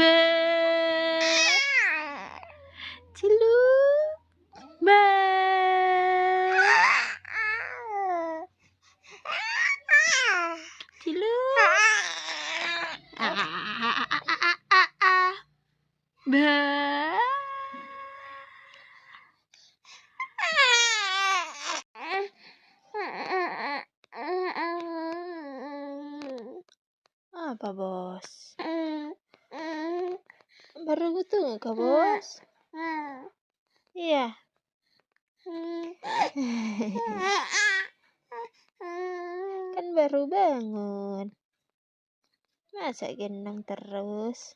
Be. Cilu. Ba. Cilu. Ba. Apa, Bos? Baru gitu nggak, Bos? Iya. Kan baru bangun. Masa gendong terus?